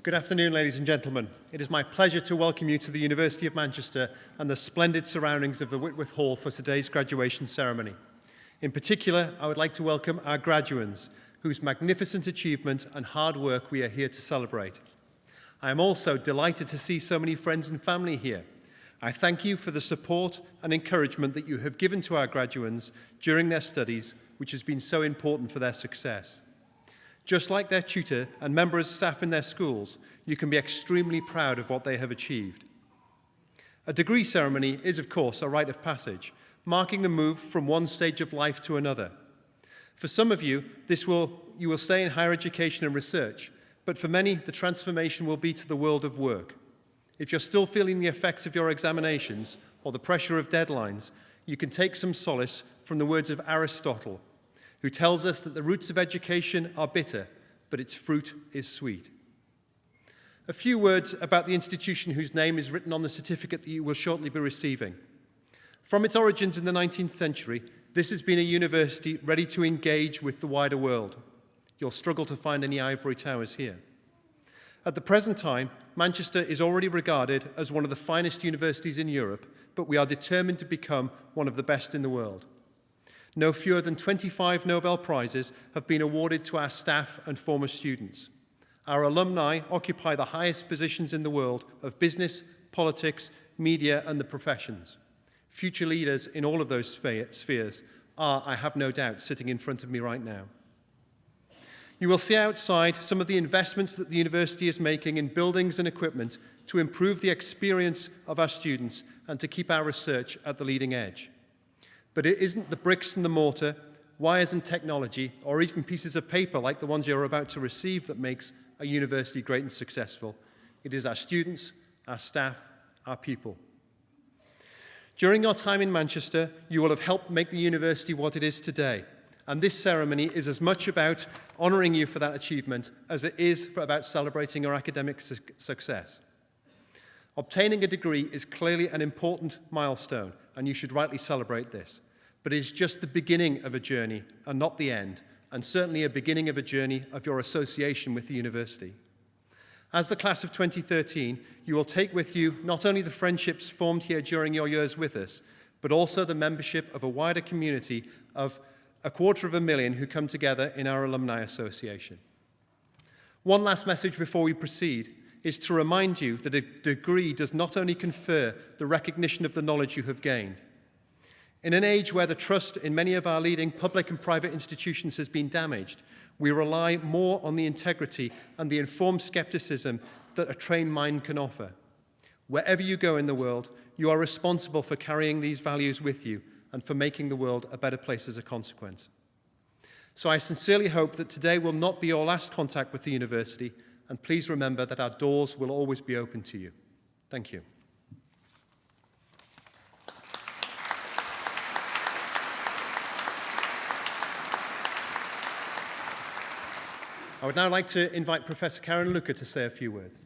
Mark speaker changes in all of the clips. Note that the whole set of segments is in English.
Speaker 1: Good afternoon, ladies and gentlemen. It is my pleasure to welcome you to the University of Manchester and the splendid surroundings of the Whitworth Hall for today's graduation ceremony. In particular, I would like to welcome our graduands, whose magnificent achievement and hard work we are here to celebrate. I am also delighted to see so many friends and family here. I thank you for the support and encouragement that you have given to our graduands during their studies, which has been so important for their success. Just like their tutor and members of staff in their schools, you can be extremely proud of what they have achieved. A degree ceremony is, of course, a rite of passage, marking the move from one stage of life to another. For some of you, you will stay in higher education and research, but for many, the transformation will be to the world of work. If you're still feeling the effects of your examinations or the pressure of deadlines, you can take some solace from the words of Aristotle, who tells us that the roots of education are bitter, but its fruit is sweet. A few words about the institution whose name is written on the certificate that you will shortly be receiving. From its origins in the 19th century, this has been a university ready to engage with the wider world. You'll struggle to find any ivory towers here. At the present time, Manchester is already regarded as one of the finest universities in Europe, but we are determined to become one of the best in the world. No fewer than 25 Nobel Prizes have been awarded to our staff and former students. Our alumni occupy the highest positions in the world of business, politics, media, and the professions. Future leaders in all of those spheres are, I have no doubt, sitting in front of me right now. You will see outside some of the investments that the university is making in buildings and equipment to improve the experience of our students and to keep our research at the leading edge. But it isn't the bricks and the mortar, wires and technology, or even pieces of paper like the ones you're about to receive that makes a university great and successful. It is our students, our staff, our people. During your time in Manchester, you will have helped make the university what it is today. And this ceremony is as much about honouring you for that achievement as it is about celebrating your academic success. Obtaining a degree is clearly an important milestone, and you should rightly celebrate this. But it is just the beginning of a journey and not the end, and certainly a beginning of a journey of your association with the university. As the class of 2013, you will take with you not only the friendships formed here during your years with us, but also the membership of a wider community of 250,000 who come together in our Alumni Association. One last message before we proceed is to remind you that a degree does not only confer the recognition of the knowledge you have gained. In an age where the trust in many of our leading public and private institutions has been damaged, we rely more on the integrity and the informed skepticism that a trained mind can offer. Wherever you go in the world, you are responsible for carrying these values with you and for making the world a better place as a consequence. So I sincerely hope that today will not be your last contact with the university, and please remember that our doors will always be open to you. Thank you. I would now like to invite Professor Karen Luca to say a few words.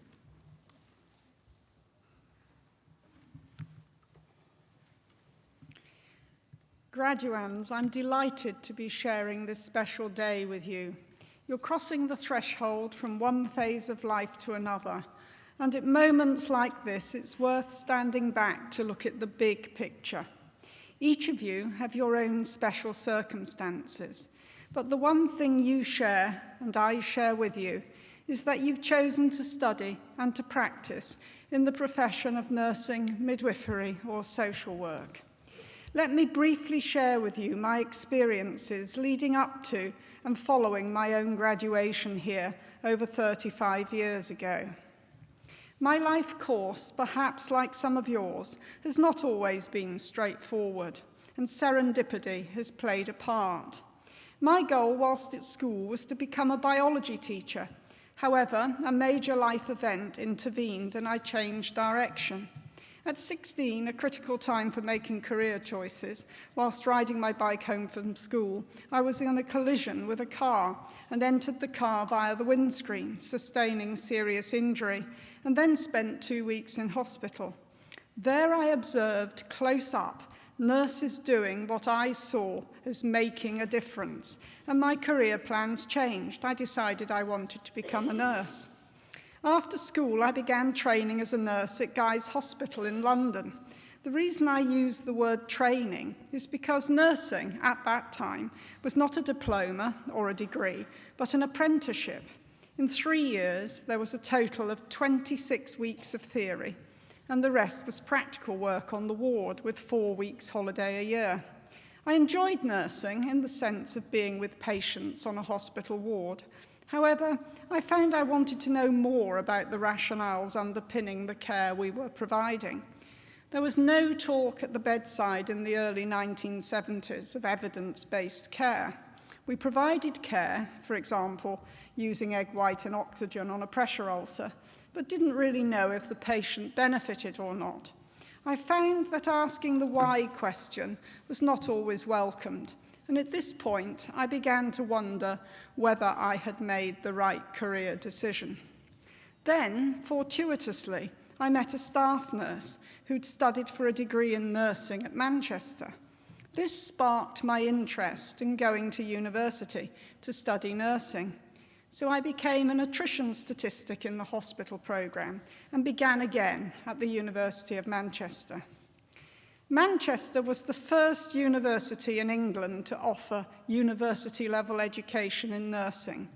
Speaker 2: Graduands, I'm delighted to be sharing this special day with you. You're crossing the threshold from one phase of life to another, and at moments like this, it's worth standing back to look at the big picture. Each of you have your own special circumstances, but the one thing you share, and I share with you, is that you've chosen to study and to practice in the profession of nursing, midwifery, or social work. Let me briefly share with you my experiences leading up to and following my own graduation here over 35 years ago. My life course, perhaps like some of yours, has not always been straightforward, and serendipity has played a part. My goal whilst at school was to become a biology teacher. However, a major life event intervened and I changed direction. At 16, a critical time for making career choices, whilst riding my bike home from school, I was in a collision with a car and entered the car via the windscreen, sustaining serious injury, and then spent 2 weeks in hospital. There I observed close up nurses doing what I saw as making a difference, and my career plans changed. I decided I wanted to become a nurse. After school, I began training as a nurse at Guy's Hospital in London. The reason I use the word training is because nursing at that time was not a diploma or a degree, but an apprenticeship. In 3 years, there was a total of 26 weeks of theory, and the rest was practical work on the ward with 4 weeks holiday a year. I enjoyed nursing in the sense of being with patients on a hospital ward. However, I found I wanted to know more about the rationales underpinning the care we were providing. There was no talk at the bedside in the early 1970s of evidence-based care. We provided care, for example, using egg white and oxygen on a pressure ulcer, but didn't really know if the patient benefited or not. I found that asking the why question was not always welcomed, and at this point I began to wonder whether I had made the right career decision. Then, fortuitously, I met a staff nurse who'd studied for a degree in nursing at Manchester. This sparked my interest in going to university to study nursing. So I became an attrition statistic in the hospital programme and began again at the University of Manchester. Manchester was the first university in England to offer university-level education in nursing.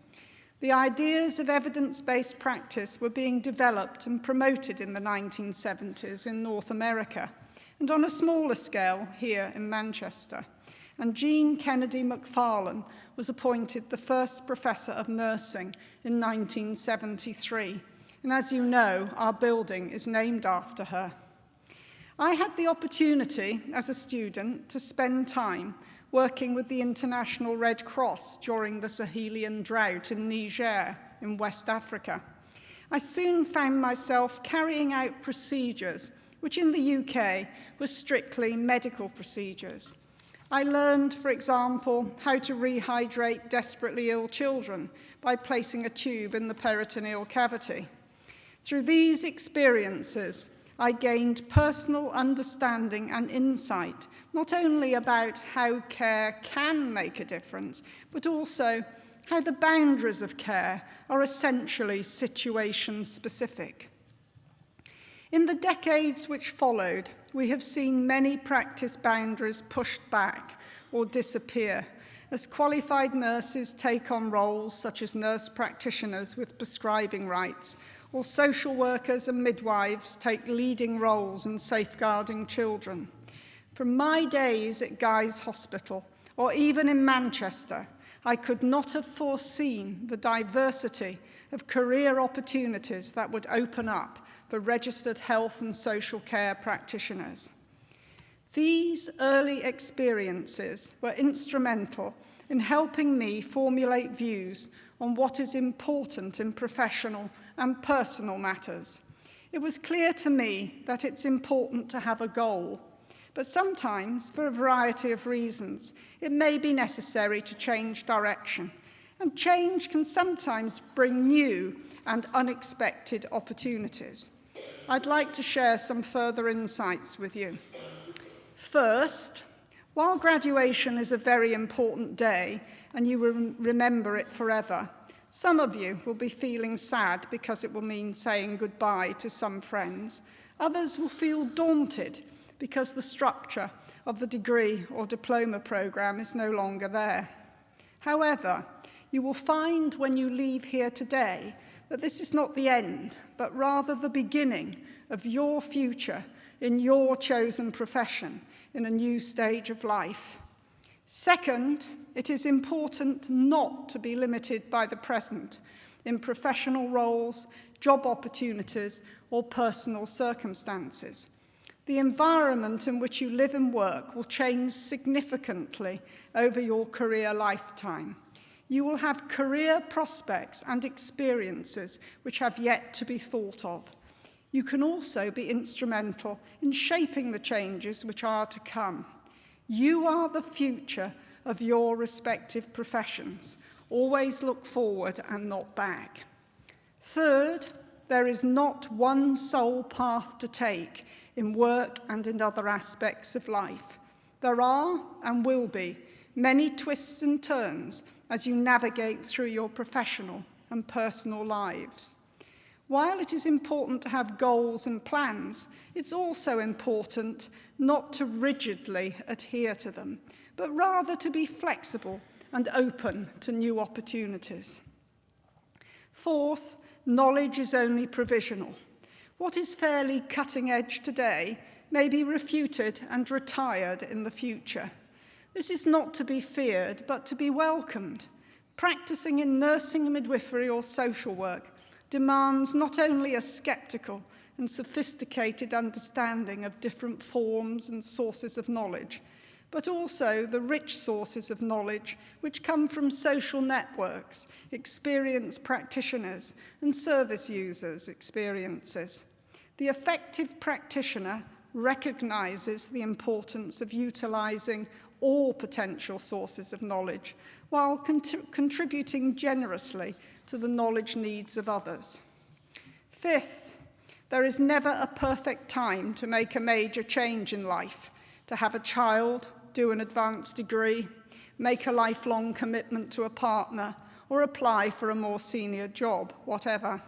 Speaker 2: The ideas of evidence-based practice were being developed and promoted in the 1970s in North America, and on a smaller scale here in Manchester. And Jean Kennedy McFarlane was appointed the first professor of nursing in 1973. And as you know, our building is named after her. I had the opportunity as a student to spend time working with the International Red Cross during the Sahelian drought in Niger in West Africa. I soon found myself carrying out procedures which in the UK were strictly medical procedures. I learned, for example, how to rehydrate desperately ill children by placing a tube in the peritoneal cavity. Through these experiences, I gained personal understanding and insight, not only about how care can make a difference, but also how the boundaries of care are essentially situation-specific. In the decades which followed, we have seen many practice boundaries pushed back or disappear as qualified nurses take on roles such as nurse practitioners with prescribing rights, or social workers and midwives take leading roles in safeguarding children. From my days at Guy's Hospital, or even in Manchester, I could not have foreseen the diversity of career opportunities that would open up for registered health and social care practitioners. These early experiences were instrumental in helping me formulate views on what is important in professional and personal matters. It was clear to me that it's important to have a goal, but sometimes, for a variety of reasons, it may be necessary to change direction, and change can sometimes bring new and unexpected opportunities. I'd like to share some further insights with you. First, while graduation is a very important day and you will remember it forever, some of you will be feeling sad because it will mean saying goodbye to some friends. Others will feel daunted because the structure of the degree or diploma programme is no longer there. However, you will find when you leave here today that this is not the end, but rather the beginning of your future in your chosen profession in a new stage of life. Second, it is important not to be limited by the present in professional roles, job opportunities, or personal circumstances. The environment in which you live and work will change significantly over your career lifetime. You will have career prospects and experiences which have yet to be thought of. You can also be instrumental in shaping the changes which are to come. You are the future of your respective professions. Always look forward and not back. Third, there is not one sole path to take in work and in other aspects of life. There are, and will be, many twists and turns as you navigate through your professional and personal lives. While it is important to have goals and plans, it's also important not to rigidly adhere to them, but rather to be flexible and open to new opportunities. Fourth, knowledge is only provisional. What is fairly cutting edge today may be refuted and retired in the future. This is not to be feared, but to be welcomed. Practicing in nursing, midwifery, or social work demands not only a skeptical and sophisticated understanding of different forms and sources of knowledge, but also the rich sources of knowledge which come from social networks, experienced practitioners, and service users' experiences. The effective practitioner recognizes the importance of utilizing all potential sources of knowledge while contributing generously to the knowledge needs of others. Fifth, there is never a perfect time to make a major change in life, to have a child, do an advanced degree, make a lifelong commitment to a partner, or apply for a more senior job, whatever.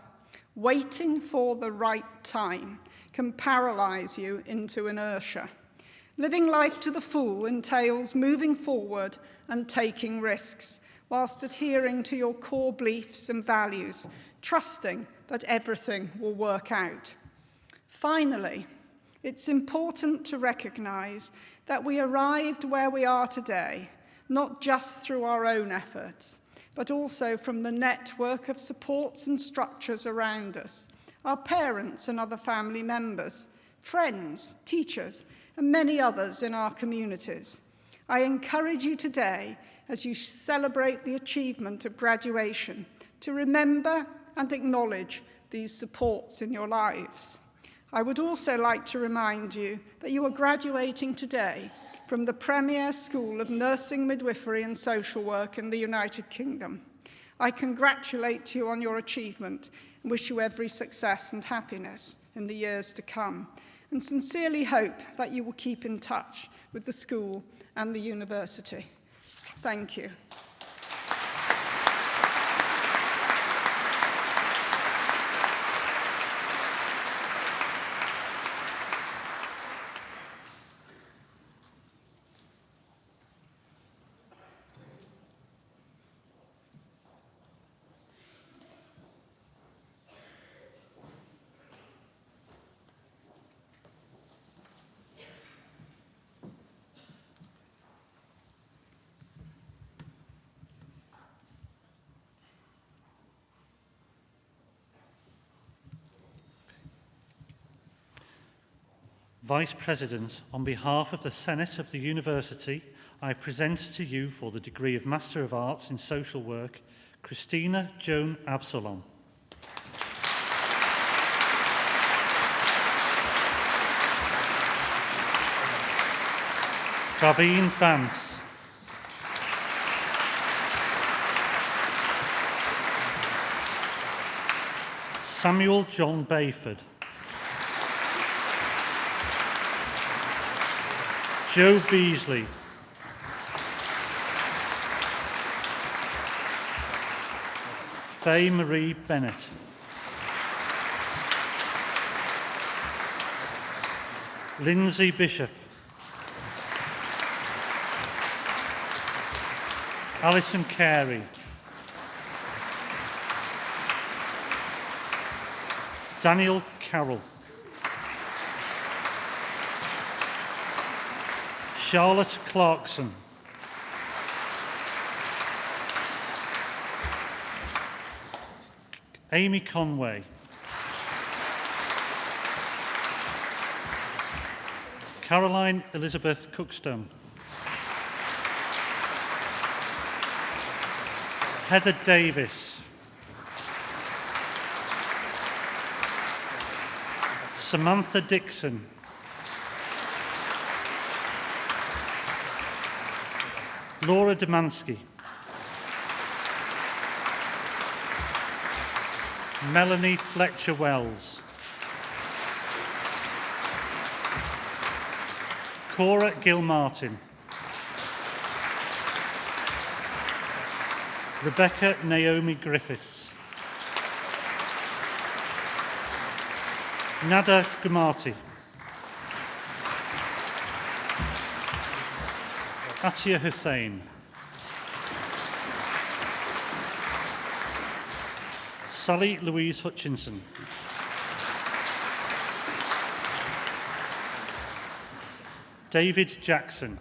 Speaker 2: Waiting for the right time can paralyze you into inertia. Living life to the full entails moving forward and taking risks, whilst adhering to your core beliefs and values, trusting that everything will work out. Finally, it's important to recognize that we arrived where we are today, not just through our own efforts, but also from the network of supports and structures around us, our parents and other family members, friends, teachers, and many others in our communities. I encourage you today, as you celebrate the achievement of graduation, to remember and acknowledge these supports in your lives. I would also like to remind you that you are graduating today from the premier school of nursing, midwifery, and social work in the United Kingdom. I congratulate you on your achievement and wish you every success and happiness in the years to come, and sincerely hope that you will keep in touch with the school and the university. Thank you.
Speaker 3: Vice President, on behalf of the Senate of the University, I present to you for the degree of Master of Arts in Social Work, Christina Joan Absalom. Praveen Bance. Samuel John Bayford. Joe Beasley. Faye Marie Bennett. Lindsay Bishop. Alison Carey. Daniel Carroll. Charlotte Clarkson. Amy Conway. Caroline Elizabeth Cookstone. Heather Davis. Samantha Dixon. Laura Demansky. Melanie Fletcher-Wells. Cora Gilmartin. Rebecca Naomi Griffiths. Nada Gumati. Atia Hussain. Sally Louise Hutchinson. David Jackson.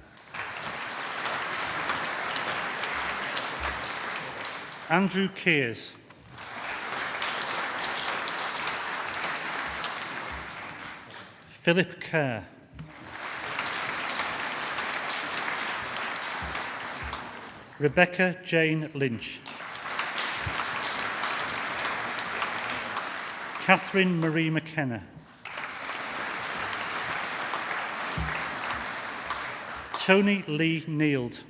Speaker 3: Andrew Kears. Philip Kerr. Rebecca Jane Lynch. Catherine Marie McKenna. Tony Lee Neild.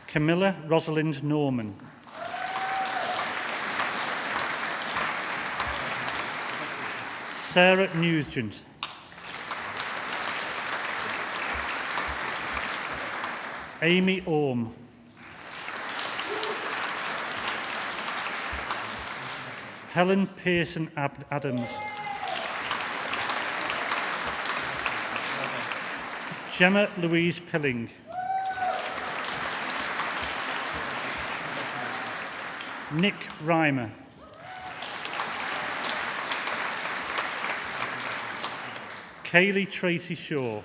Speaker 3: Camilla Rosalind Norman. Sarah Nugent. Amy Orme. Helen Pearson Adams. Gemma Louise Pilling. Nick Reimer. Kaylee Tracy Shaw.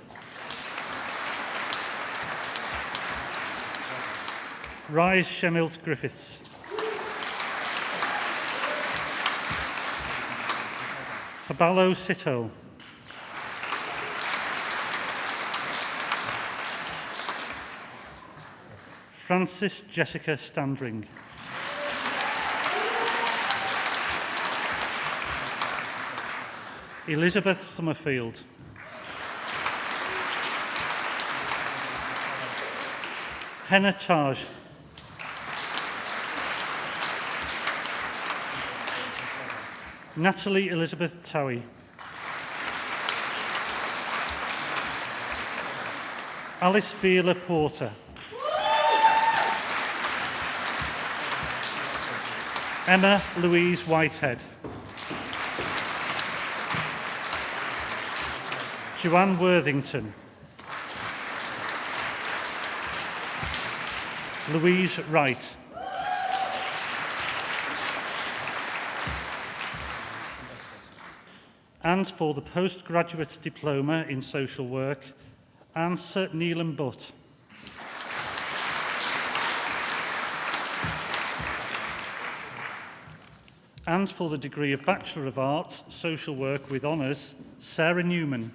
Speaker 3: Rise Shemilt Griffiths. Habalo Sito. Francis Jessica Standring. Elizabeth Summerfield. Henna Taj. Natalie Elizabeth Towie. Alice Viola Porter. Emma Louise Whitehead. Joanne Worthington. Louise Wright. And for the postgraduate diploma in social work, Answer Neelam Butt. And for the degree of Bachelor of Arts, Social Work with Honours, Sarah Newman.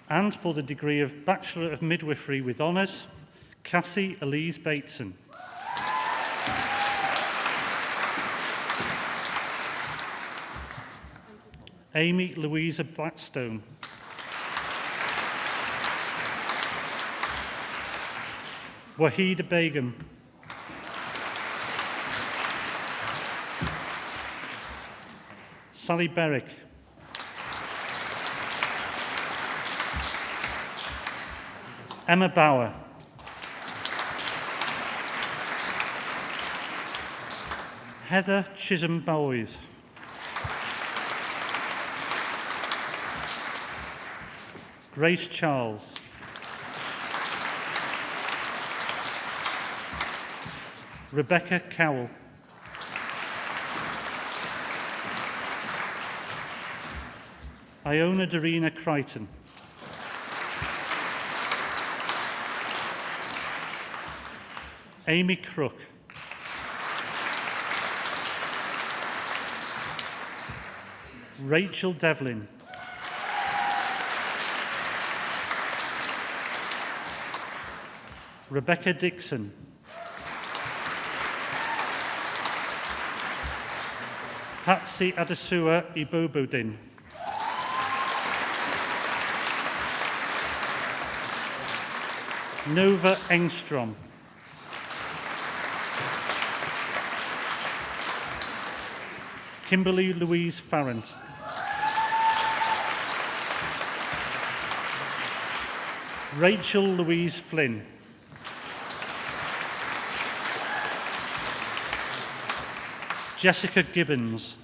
Speaker 3: And for the degree of Bachelor of Midwifery with Honours, Cassie Elise Bateson. Amy Louisa Blackstone. Wahida Begum. Sally Berwick. Emma Bauer. Heather Chisholm Boys. Grace Charles. Rebecca Cowell. Iona Darina Crichton. Amy Crook. Rachel Devlin. Rebecca Dixon. Patsy Adesua Ibobodin. Nova Engstrom. Kimberly Louise Farrant. Rachel Louise Flynn. Jessica Gibbons.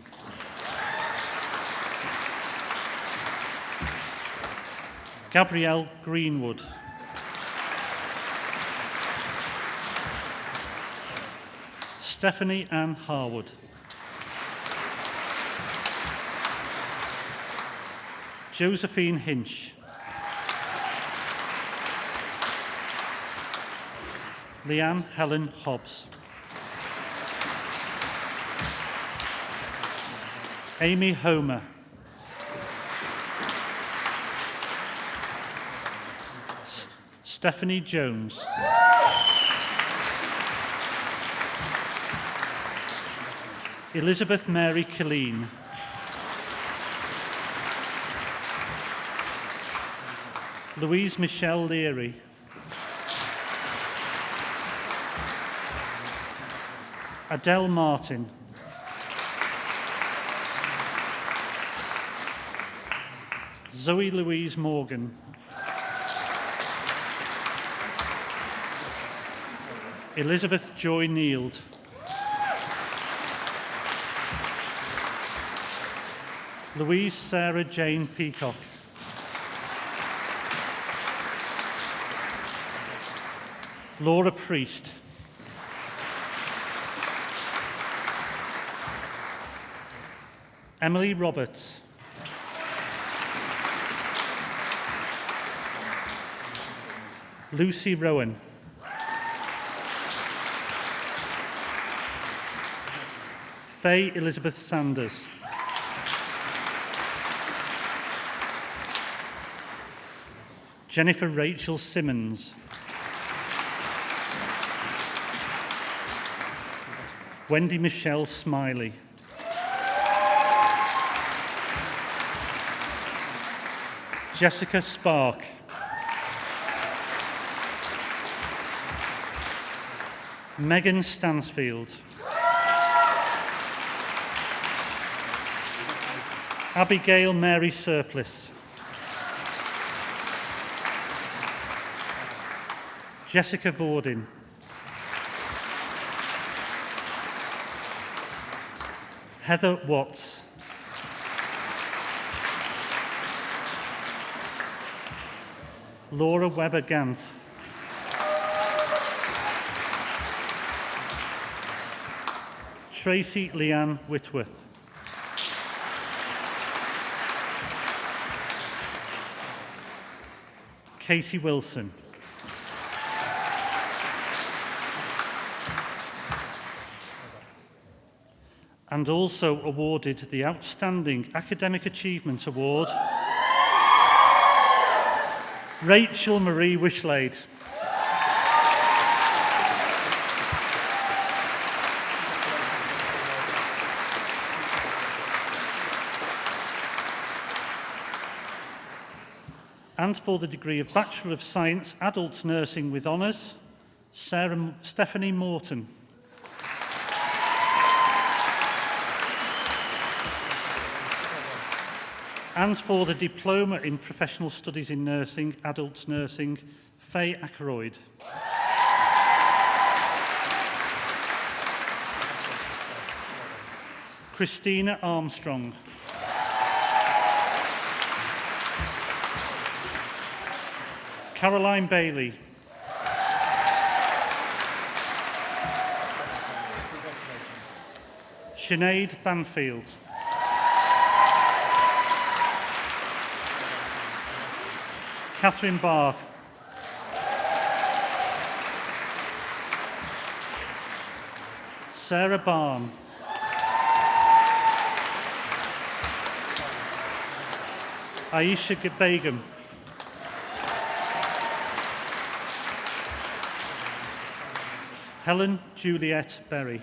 Speaker 3: Gabrielle Greenwood. Stephanie Ann Harwood. Josephine Hinch. Leanne Helen Hobbs. Amy Homer. Stephanie Jones. Elizabeth Mary Killeen. Louise Michelle Leary. Adele Martin. Zoe Louise Morgan. Elizabeth Joy Neild. Louise Sarah Jane Peacock. Laura Priest. Emily Roberts. Lucy Rowan. Faye Elizabeth Sanders. Jennifer Rachel Simmons. Wendy Michelle Smiley. Jessica Spark. Megan Stansfield. Abigail Mary Surplice. Jessica Vordin. Heather Watts. Laura Webber Gant. Tracy Leanne Whitworth. Katie Wilson. And also awarded the Outstanding Academic Achievement Award, Rachel Marie Wishlade. And for the degree of Bachelor of Science, Adult Nursing with Honours, Stephanie Morton. And for the Diploma in Professional Studies in Nursing, Adult Nursing, Faye Ackroyd. Christina Armstrong. Caroline Bailey. Sinead Banfield. Catherine Barr. Sarah Barn. Aisha Begum. Helen Juliet Berry.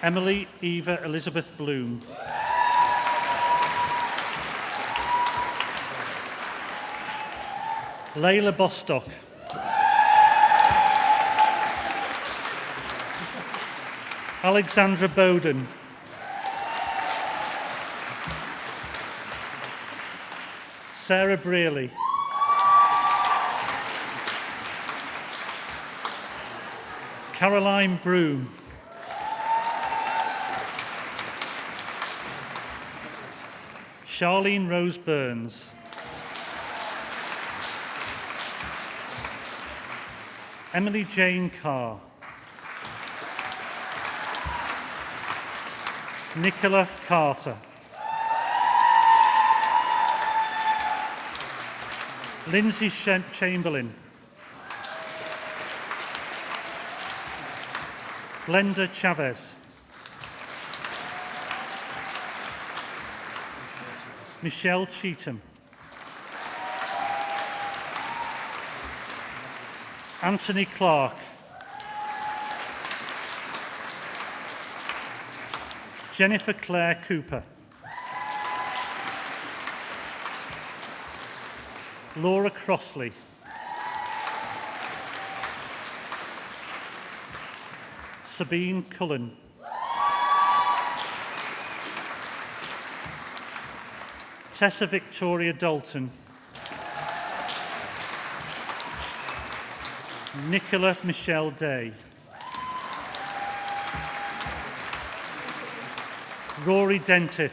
Speaker 3: Emily Eva Elizabeth Bloom. Layla Bostock. Alexandra Bowden. Sarah Brearley. Caroline Broom. Charlene Rose Burns. Emily Jane Carr. Nicola Carter. Lindsay Chamberlain. Glenda Chavez. Michelle Cheetham. Anthony Clark. Jennifer Claire Cooper. Laura Crossley. Sabine Cullen. Tessa Victoria Dalton. Nicola Michelle Day. Rory Dentith.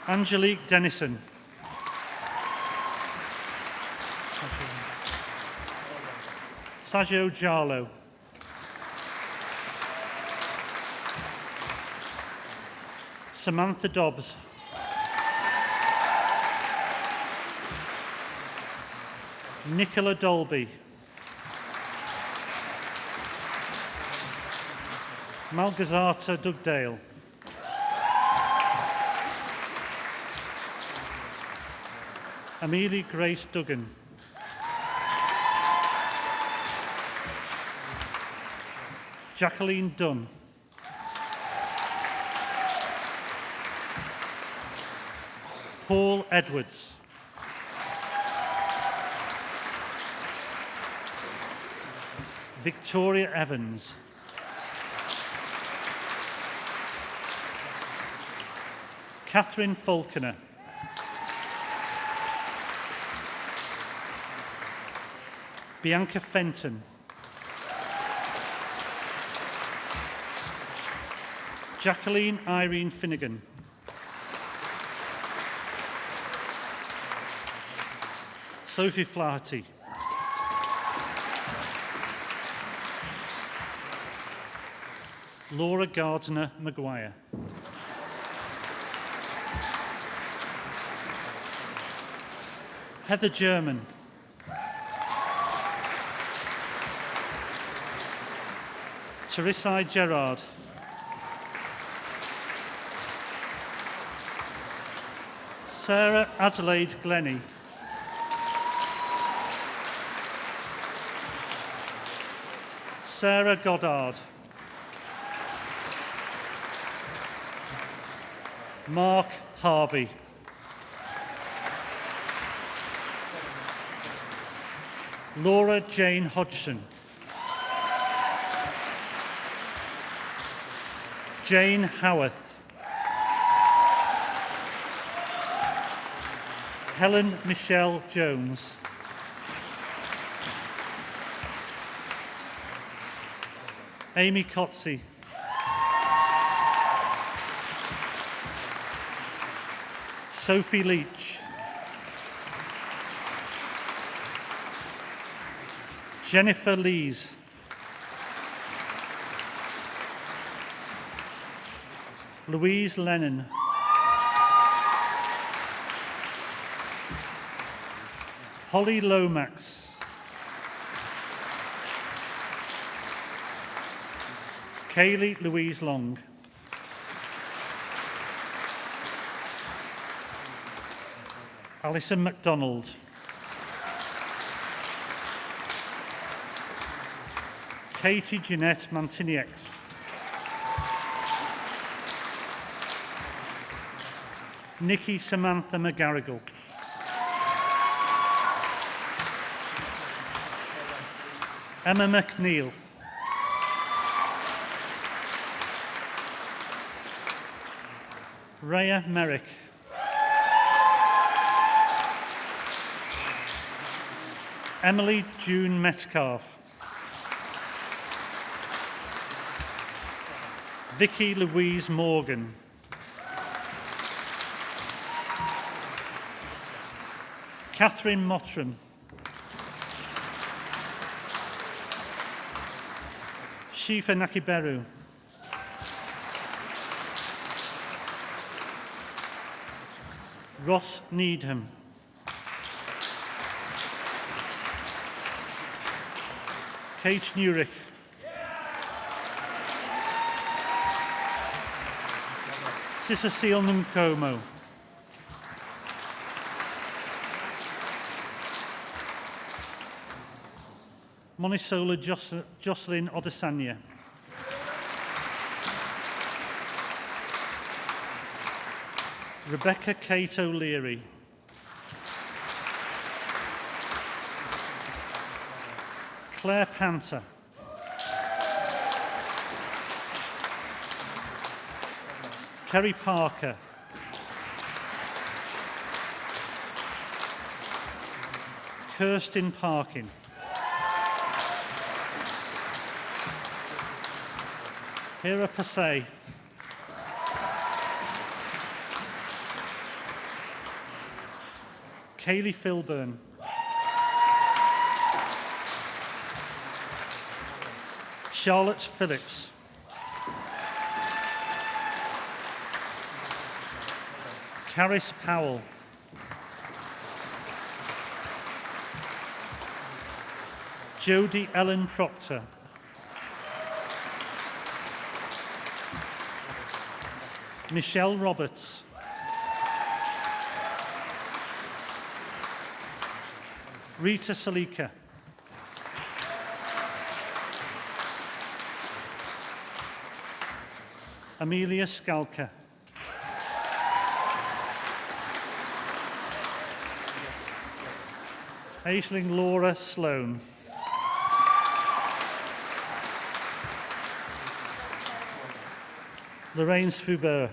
Speaker 3: Angelique Dennison. Sajo Jarlo. Samantha Dobbs. Nicola Dolby. Malgorzata Dugdale. Amelie Grace Duggan. Jacqueline Dunn. Paul Edwards. Victoria Evans. Catherine Falconer. Bianca Fenton. Jacqueline Irene Finnegan. Sophie Flaherty. Laura Gardner Maguire. Heather German. Teresa Gerard. Sarah Adelaide Glennie. Sarah Goddard. Mark Harvey. Laura Jane Hodgson. Jane Howarth. Helen Michelle Jones. Amy Cotsey. Sophie Leach. Jennifer Lees. Louise Lennon. Holly Lomax. Kaylee Louise Long. Alison MacDonald. Katie Jeanette Mantinieks. Nikki Samantha McGarrigle. Emma McNeil. Rhea Merrick. Emily June Metcalf. Vicky Louise Morgan. Catherine Mottram. Shifa Nakiberu. Ross Needham. Kate Nurich. Cecile Nkomo. Monisola Jocelyn Odesanya. Rebecca Kate O'Leary. Claire Panther. Kerry Parker. Kirsten Parkin. Hira Passay. Kaylee Filburn. Charlotte Phillips. Caris Powell. Jodie Ellen Proctor. Michelle Roberts. Rita Salika. Amelia Skalka. Aisling Laura Sloan. Lorraine Sfubert.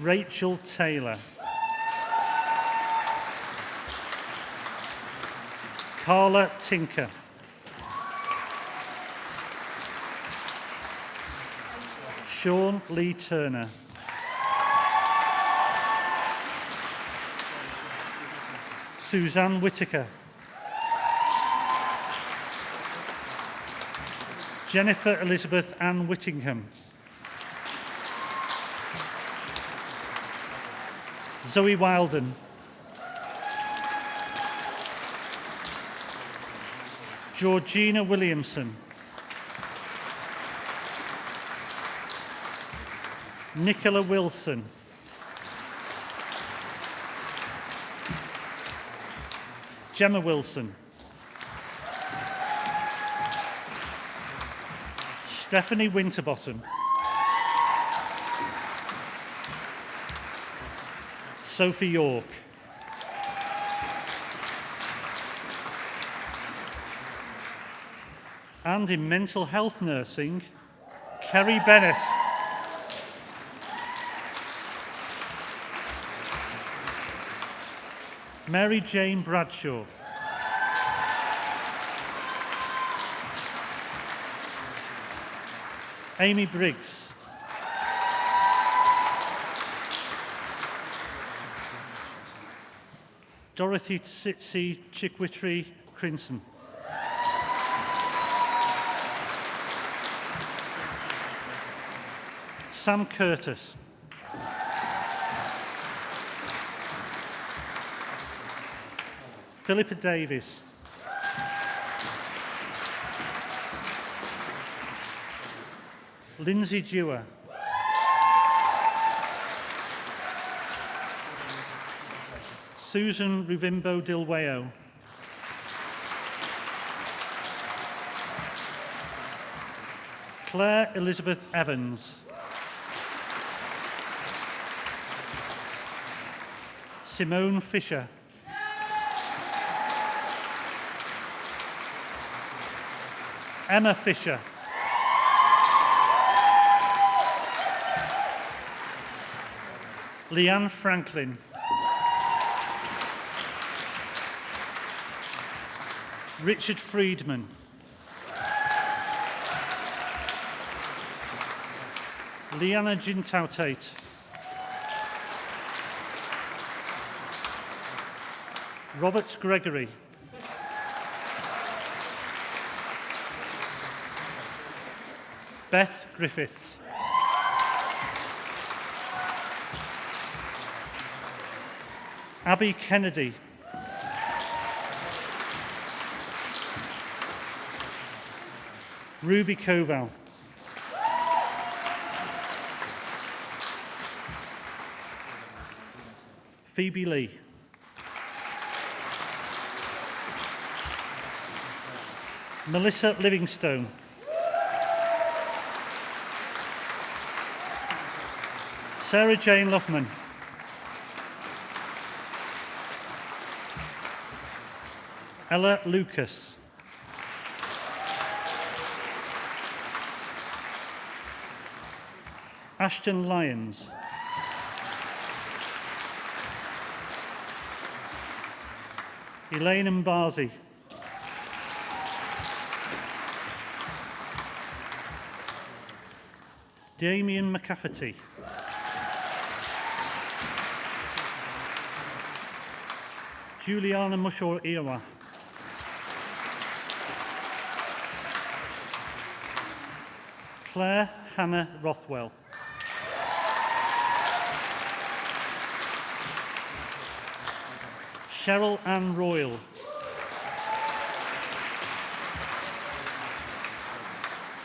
Speaker 3: Rachel Taylor. Carla Tinker. Sean Lee Turner. Suzanne Whittaker. Jennifer Elizabeth Ann Whittingham. Zoe Wilden. Georgina Williamson. Nicola Wilson. Gemma Wilson. Stephanie Winterbottom. Sophie York. And in mental health nursing, Kerry Bennett. Mary Jane Bradshaw. Amy Briggs. Dorothy C. Chickwitry Crinson. Sam Curtis. Philippa Davis. Lindsay Dewar. Susan Ruvimbo Dilweo. Claire Elizabeth Evans. Simone Fisher. Emma Fisher. Leanne Franklin. Richard Friedman. Liana Gintautate. Robert Gregory. Beth Griffiths. Abby Kennedy. Ruby Koval. Phoebe Lee. Melissa Livingstone. Sarah Jane Luffman. Ella Lucas. Ashton Lyons. Elaine Mbazi. Damien McCafferty. Juliana Mushor-Ewa. Claire Hannah Rothwell. Cheryl Ann Royal.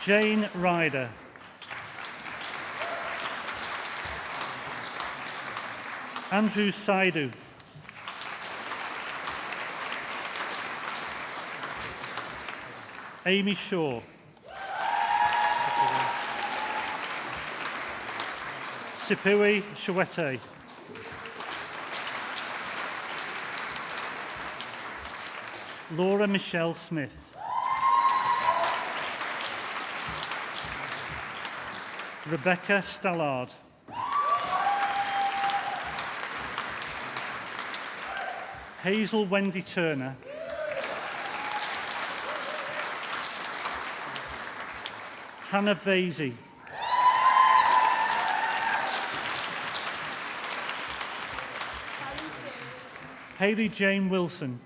Speaker 3: Jane Ryder. Andrew Saidu. Amy Shaw. Sipui Shawete. Laura Michelle Smith. Rebecca Stallard. Hazel Wendy Turner. Hannah Vasey. Hayley Jane Wilson.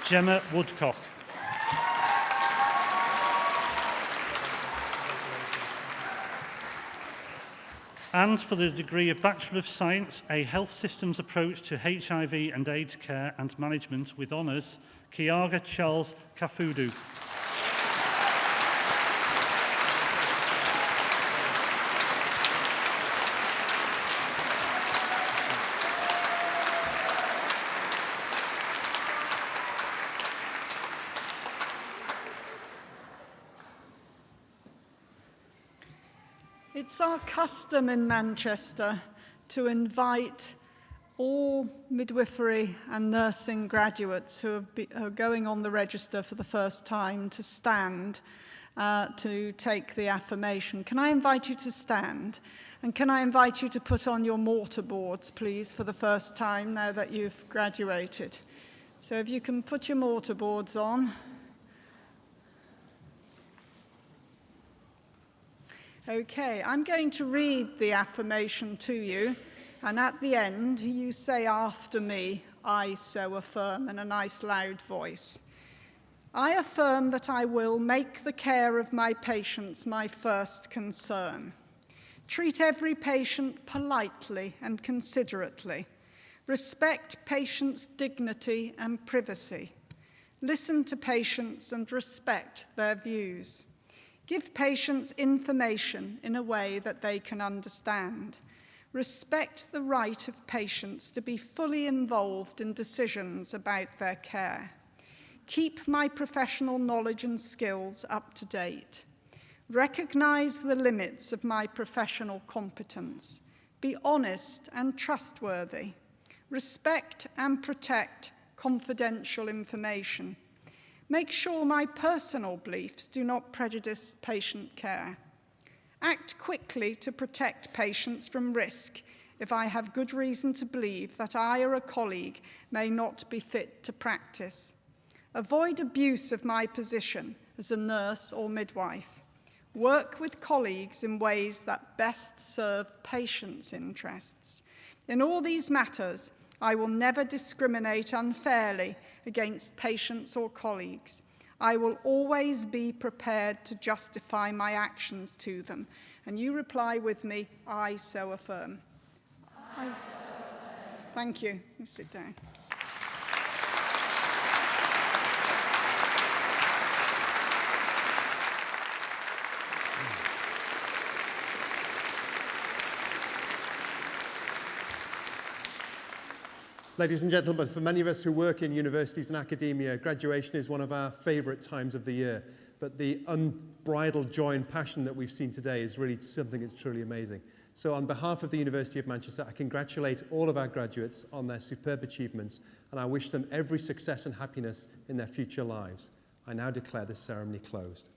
Speaker 3: Gemma Woodcock. And for the degree of Bachelor of Science, a Health Systems Approach to HIV and AIDS Care and Management with honours, Kiaga Charles Kafudu.
Speaker 2: It's our custom in Manchester to invite all midwifery and nursing graduates who are going on the register for the first time to stand to take the affirmation. Can I invite you to stand? And can I invite you to put on your mortarboards, please, for the first time now that you've graduated? So if you can put your mortarboards on. Okay, I'm going to read the affirmation to you, and at the end, you say after me, "I so affirm," in a nice loud voice. I affirm that I will make the care of my patients my first concern. Treat every patient politely and considerately. Respect patients' dignity and privacy. Listen to patients and respect their views. Give patients information in a way that they can understand. Respect the right of patients to be fully involved in decisions about their care. Keep my professional knowledge and skills up to date. Recognize the limits of my professional competence. Be honest and trustworthy. Respect and protect confidential information. Make sure my personal beliefs do not prejudice patient care. Act quickly to protect patients from risk if I have good reason to believe that I or a colleague may not be fit to practice. Avoid abuse of my position as a nurse or midwife. Work with colleagues in ways that best serve patients' interests. In all these matters, I will never discriminate unfairly against patients or colleagues. I will always be prepared to justify my actions to them. And you reply with me, I so affirm. Thank you. You sit down.
Speaker 1: Ladies and gentlemen, for many of us who work in universities and academia, graduation is one of our favourite times of the year. But the unbridled joy and passion that we've seen today is really something that's truly amazing. So on behalf of the University of Manchester, I congratulate all of our graduates on their superb achievements, and I wish them every success and happiness in their future lives. I now declare this ceremony closed.